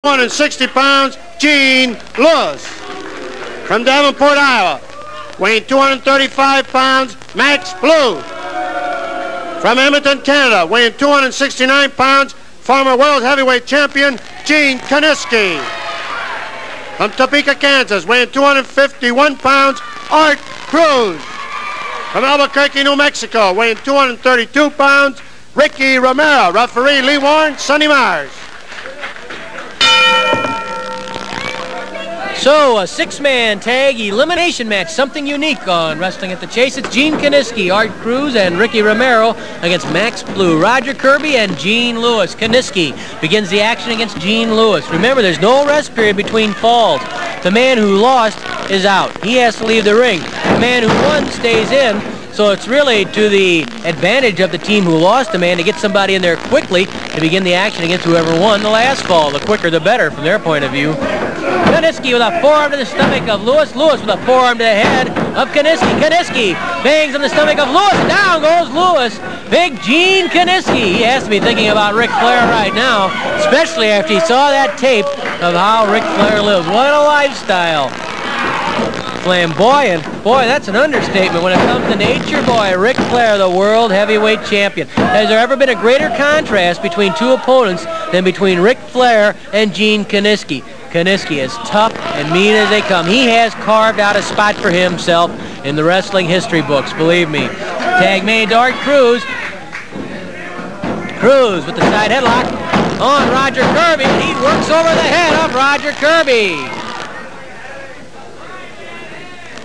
260 pounds, Gene Lewis. From Davenport, Iowa, weighing 235 pounds, Max Blue. From Edmonton, Canada, weighing 269 pounds, former world heavyweight champion, Gene Kiniski. From Topeka, Kansas, weighing 251 pounds, Art Cruz. From Albuquerque, New Mexico, weighing 232 pounds, Ricky Romero. Referee Lee Warren, Sonny Myers. So, a six-man tag elimination match, something unique on Wrestling at the Chase. It's Gene Kiniski, Art Cruz, and Ricky Romero against Max Blue, Roger Kirby, and Gene Lewis. Kiniski begins the action against Gene Lewis. Remember, there's no rest period between falls. The man who lost is out. He has to leave the ring. The man who won stays in. So it's really to the advantage of the team who lost the man to get somebody in there quickly to begin the action against whoever won the last fall. The quicker the better from their point of view. Kiniski with a forearm to the stomach of Lewis. Lewis with a forearm to the head of Kiniski. Kiniski bangs on the stomach of Lewis. Down goes Lewis. Big Gene Kiniski. He has to be thinking about Ric Flair right now, especially after he saw that tape of how Ric Flair lives. What a lifestyle. Flamboyant. Boy, that's an understatement when it comes to nature boy. Ric Flair, the world heavyweight champion. Has there ever been a greater contrast between two opponents than between Ric Flair and Gene Kiniski? Kiniski is tough and mean as they come. He has carved out a spot for himself in the wrestling history books, believe me. Tag made to Art Cruz. Cruz with the side headlock on Roger Kirby. He works over the head of Roger Kirby.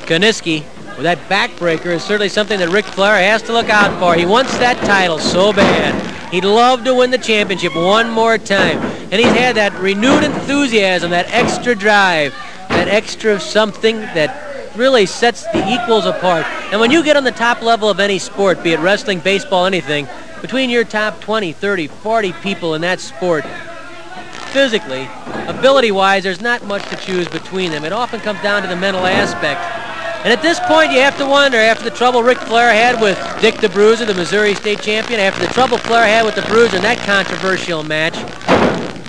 Kiniski with that backbreaker is certainly something that Ric Flair has to look out for. He wants that title so bad. He'd love to win the championship one more time. And he's had that renewed enthusiasm, that extra drive, that extra something that really sets the equals apart. And when you get on the top level of any sport, be it wrestling, baseball, anything, between your top 20, 30, 40 people in that sport, physically, ability-wise, there's not much to choose between them. It often comes down to the mental aspect. And at this point, you have to wonder, after the trouble Ric Flair had with Dick the Bruiser, the Missouri State Champion, after the trouble Flair had with the Bruiser in that controversial match,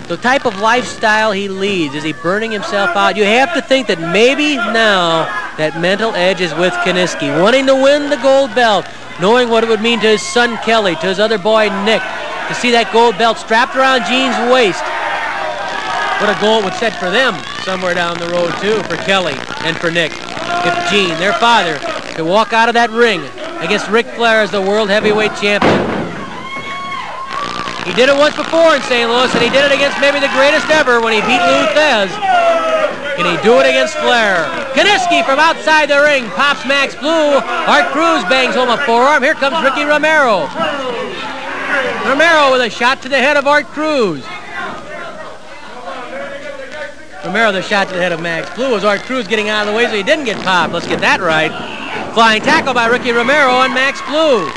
the type of lifestyle he leads, is he burning himself out? You have to think that maybe now that mental edge is with Kiniski, wanting to win the gold belt, knowing what it would mean to his son Kelly, to his other boy Nick, to see that gold belt strapped around Gene's waist. What a goal it would set for them somewhere down the road, too, for Kelly and for Nick. If Gene, their father, could walk out of that ring against Ric Flair as the world heavyweight champion. He did it once before in St. Louis, and he did it against maybe the greatest ever when he beat Lou Thez. Can he do it against Flair? Kiniski from outside the ring pops Max Blue. Art Cruz bangs home a forearm. Here comes Ricky Romero. Romero with a shot to the head of Art Cruz. Romero, the shot to the head of Max Blue, was Art Cruz getting out of the way so he didn't get popped. Let's get that right. Flying tackle by Ricky Romero on Max Blue.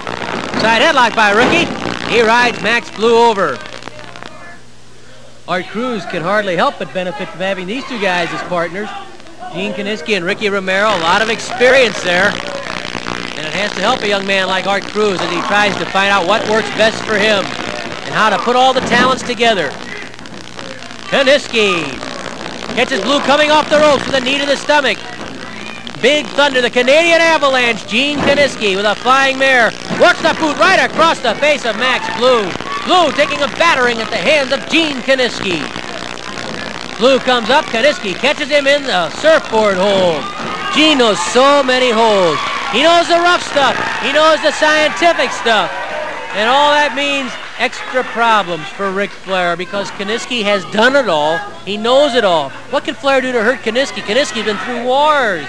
Side headlock by Ricky. He rides Max Blue over. Art Cruz can hardly help but benefit from having these two guys as partners. Gene Kiniski and Ricky Romero, a lot of experience there. And it has to help a young man like Art Cruz as he tries to find out what works best for him and how to put all the talents together. Kiniski catches Blue coming off the ropes with a knee to the stomach. Big Thunder, the Canadian Avalanche, Gene Kiniski with a flying mare. Works the boot right across the face of Max Blue. Blue taking a battering at the hands of Gene Kiniski. Blue comes up, Kiniski catches him in the surfboard hold. Gene knows so many holds. He knows the rough stuff. He knows the scientific stuff. And all that means extra problems for Ric Flair because Kiniski has done it all. He knows it all. What can Flair do to hurt Kiniski? Kiniski's been through wars.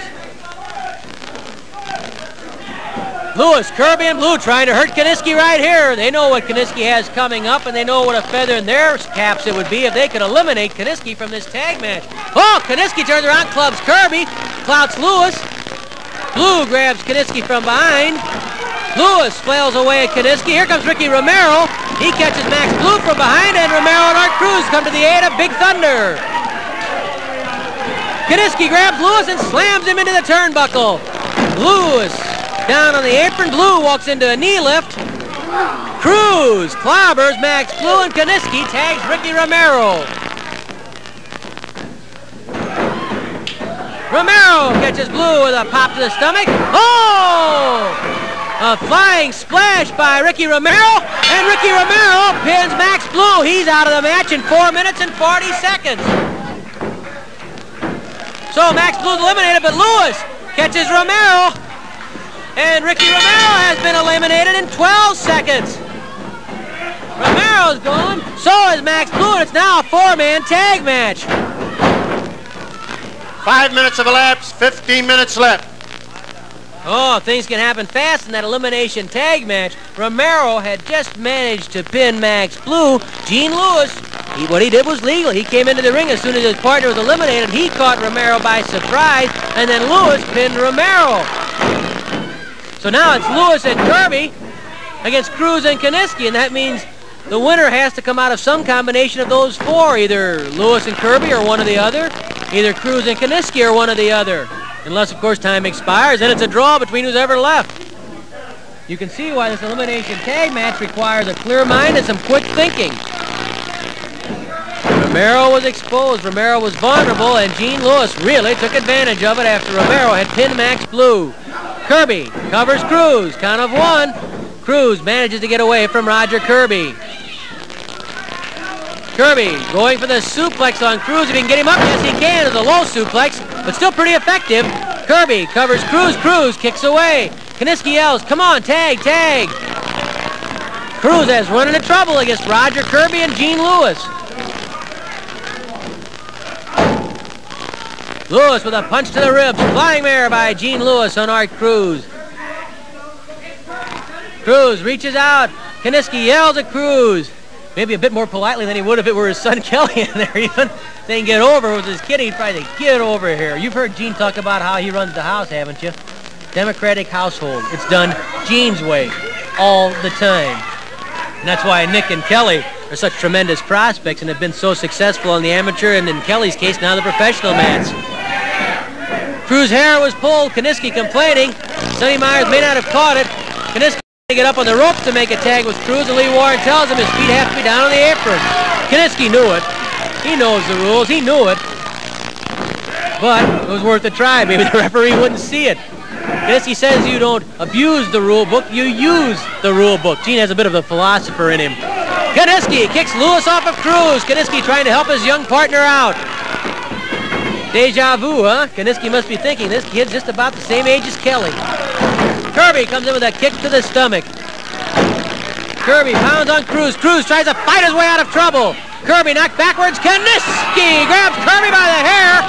Lewis, Kirby, and Blue trying to hurt Kiniski right here. They know what Kiniski has coming up, and they know what a feather in their caps it would be if they could eliminate Kiniski from this tag match. Oh, Kiniski turns around, clubs Kirby, clouts Lewis. Blue grabs Kiniski from behind. Lewis flails away at Kiniski. Here comes Ricky Romero. He catches Max Blue from behind, and Romero and Art Cruz come to the aid of Big Thunder. Kiniski grabs Lewis and slams him into the turnbuckle. Lewis down on the apron. Blue walks into a knee lift. Cruz clobbers Max Blue, and Kiniski tags Ricky Romero. Romero catches Blue with a pop to the stomach. Oh! A flying splash by Ricky Romero, and Ricky Romero pins Max Blue. He's out of the match in 4 minutes and 40 seconds. So Max Blue's eliminated, but Lewis catches Romero, and Ricky Romero has been eliminated in 12 seconds. Romero's gone, so is Max Blue, and it's now a 4-man tag match. 5 minutes of elapsed, 15 minutes left. Oh, things can happen fast in that elimination tag match. Romero had just managed to pin Max Blue. Gene Lewis, what he did was legal. He came into the ring as soon as his partner was eliminated. He caught Romero by surprise, and then Lewis pinned Romero. So now it's Lewis and Kirby against Cruz and Kiniski, and that means the winner has to come out of some combination of those four, either Lewis and Kirby or one or the other, either Cruz and Kiniski or one or the other. Unless, of course, time expires, then it's a draw between who's ever left. You can see why this elimination tag match requires a clear mind and some quick thinking. Romero was exposed, Romero was vulnerable, and Gene Lewis really took advantage of it after Romero had pinned Max Blue. Kirby covers Cruz, count of one. Cruz manages to get away from Roger Kirby. Kirby going for the suplex on Cruz. If he can get him up, yes he can. It's a low suplex, but still pretty effective. Kirby covers Cruz. Cruz kicks away. Kiniski yells, come on, tag, tag. Cruz has run into trouble against Roger Kirby and Gene Lewis. Lewis with a punch to the ribs. Flying mare by Gene Lewis on Art Cruz. Cruz reaches out. Kiniski yells at Cruz. Maybe a bit more politely than he would if it were his son Kelly in there even. Saying get over with his kid, he'd probably say, get over here. You've heard Gene talk about how he runs the house, haven't you? Democratic household. It's done Gene's way all the time. And that's why Nick and Kelly are such tremendous prospects and have been so successful in the amateur and in Kelly's case now the professional mats. Cruz's hair was pulled. Kiniski complaining. Sonny Myers may not have caught it. Kiniski get up on the ropes to make a tag with Cruz, and Lee Warren tells him his feet have to be down on the apron. Kiniski knew it. He knows the rules. He knew it. But it was worth a try. Maybe the referee wouldn't see it. Kiniski says you don't abuse the rule book, you use the rule book. Gene has a bit of a philosopher in him. Kiniski kicks Lewis off of Cruz. Kiniski trying to help his young partner out. Deja vu, huh? Kiniski must be thinking this kid's just about the same age as Kelly. Kirby comes in with a kick to the stomach. Kirby pounds on Cruz. Cruz tries to fight his way out of trouble. Kirby knocked backwards. Kiniski grabs Kirby by the hair,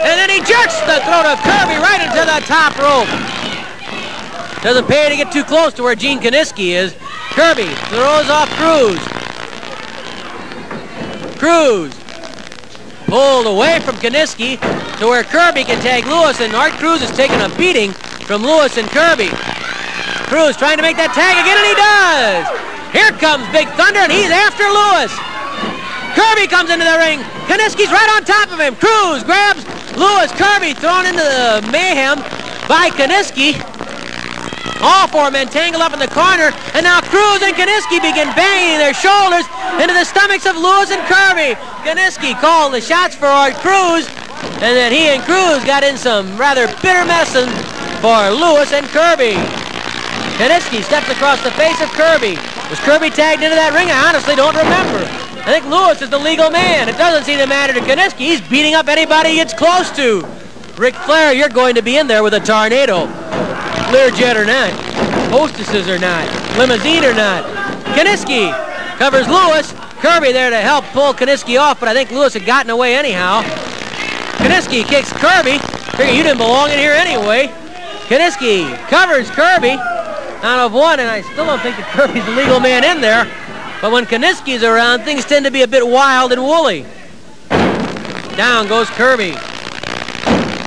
and then he jerks the throat of Kirby right into the top rope. Doesn't pay to get too close to where Gene Kiniski is. Kirby throws off Cruz. Cruz pulled away from Kiniski to where Kirby can tag Lewis, and Art Cruz is taking a beating from Lewis and Kirby. Cruz trying to make that tag again, and he does! Here comes Big Thunder, and he's after Lewis. Kirby comes into the ring. Kiniski's right on top of him. Cruz grabs Lewis. Kirby thrown into the mayhem by Kiniski. All four men tangle up in the corner, and now Cruz and Kiniski begin banging their shoulders into the stomachs of Lewis and Kirby. Kiniski called the shots for Art Cruz, and then he and Cruz got in some rather bitter medicine for Lewis and Kirby. Kiniski steps across the face of Kirby. Was Kirby tagged into that ring? I honestly don't remember. I think Lewis is the legal man. It doesn't seem to matter to Kiniski. He's beating up anybody he gets close to. Ric Flair, you're going to be in there with a tornado. Learjet or not. Hostesses or not. Limousine or not. Kiniski covers Lewis. Kirby there to help pull Kiniski off, but I think Lewis had gotten away anyhow. Kiniski kicks Kirby. Figure you didn't belong in here anyway. Kiniski covers Kirby out of one, and I still don't think that Kirby's the legal man in there. But when Kiniski's around, things tend to be a bit wild and woolly. Down goes Kirby.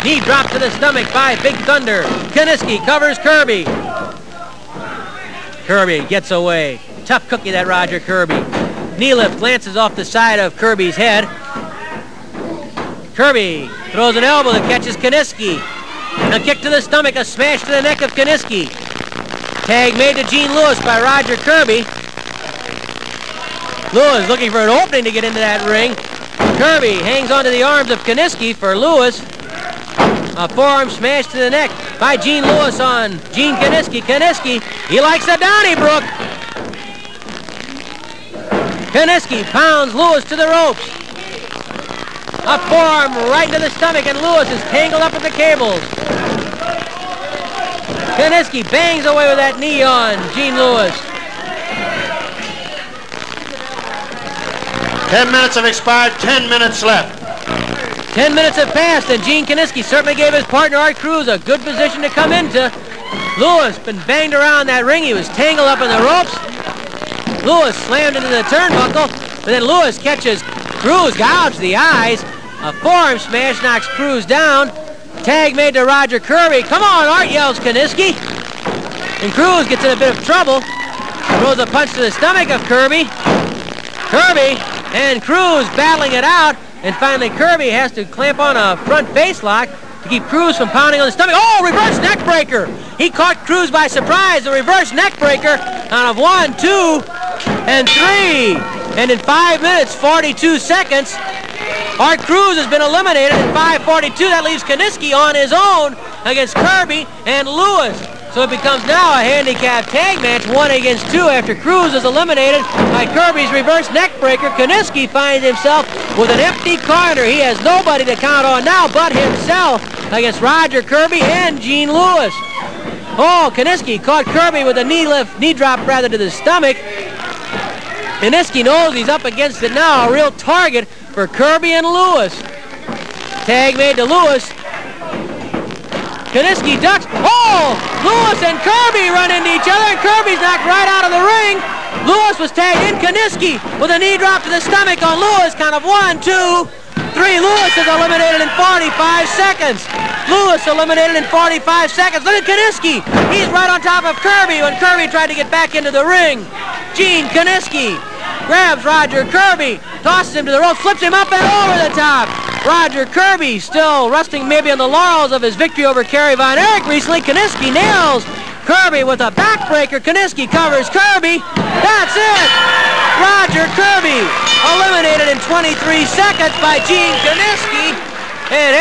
Knee drop to the stomach by Big Thunder. Kiniski covers Kirby. Kirby gets away. Tough cookie, that Roger Kirby. Knee lift glances off the side of Kirby's head. Kirby throws an elbow that catches Kiniski. A kick to the stomach, a smash to the neck of Kiniski. Tag made to Gene Lewis by Roger Kirby. Lewis looking for an opening to get into that ring. Kirby hangs onto the arms of Kiniski for Lewis. A forearm smash to the neck by Gene Lewis on Gene Kiniski. Kiniski, he likes the Donnybrook. Kiniski pounds Lewis to the ropes. A forearm right into the stomach, and Lewis is tangled up with the cables. Kiniski bangs away with that knee on Gene Lewis. 10 minutes have expired, 10 minutes left. 10 minutes have passed, and Gene Kiniski certainly gave his partner Art Cruz a good position to come into. Lewis been banged around that ring. He was tangled up in the ropes. Lewis slammed into the turnbuckle, but then Lewis catches Cruz, gouged the eyes. A forearm smash knocks Cruz down. Tag made to Roger Kirby. Come on, Art, yells Kiniski. And Cruz gets in a bit of trouble. Throws a punch to the stomach of Kirby. Kirby and Cruz battling it out. And finally, Kirby has to clamp on a front face lock to keep Cruz from pounding on the stomach. Oh, reverse neck breaker. He caught Cruz by surprise. The reverse neck breaker out of 1, 2, and 3. And in 5 minutes, 42 seconds, Art Cruz has been eliminated in 5:42. That leaves Kiniski on his own against Kirby and Lewis. So it becomes now a handicap tag match, 1 against 2, after Cruz is eliminated by Kirby's reverse neck breaker. Kiniski finds himself with an empty corner. He has nobody to count on now but himself against Roger Kirby and Gene Lewis. Oh, Kiniski caught Kirby with a knee drop to the stomach. Kiniski knows he's up against it now, a real target for Kirby and Lewis. Tag made to Lewis. Kiniski ducks. Oh! Lewis and Kirby run into each other, and Kirby's knocked right out of the ring. Lewis was tagged in. Kiniski with a knee drop to the stomach on Lewis. Count of 1, 2, 3. Lewis is eliminated in 45 seconds. Lewis eliminated in 45 seconds. Look at Kiniski. He's right on top of Kirby when Kirby tried to get back into the ring. Gene Kiniski grabs Roger Kirby, tosses him to the ropes, flips him up and over the top. Roger Kirby still resting maybe on the laurels of his victory over Kerry Von Erich recently. Kiniski nails Kirby with a backbreaker. Kiniski covers Kirby. That's it! Roger Kirby eliminated in 23 seconds by Gene Kiniski. And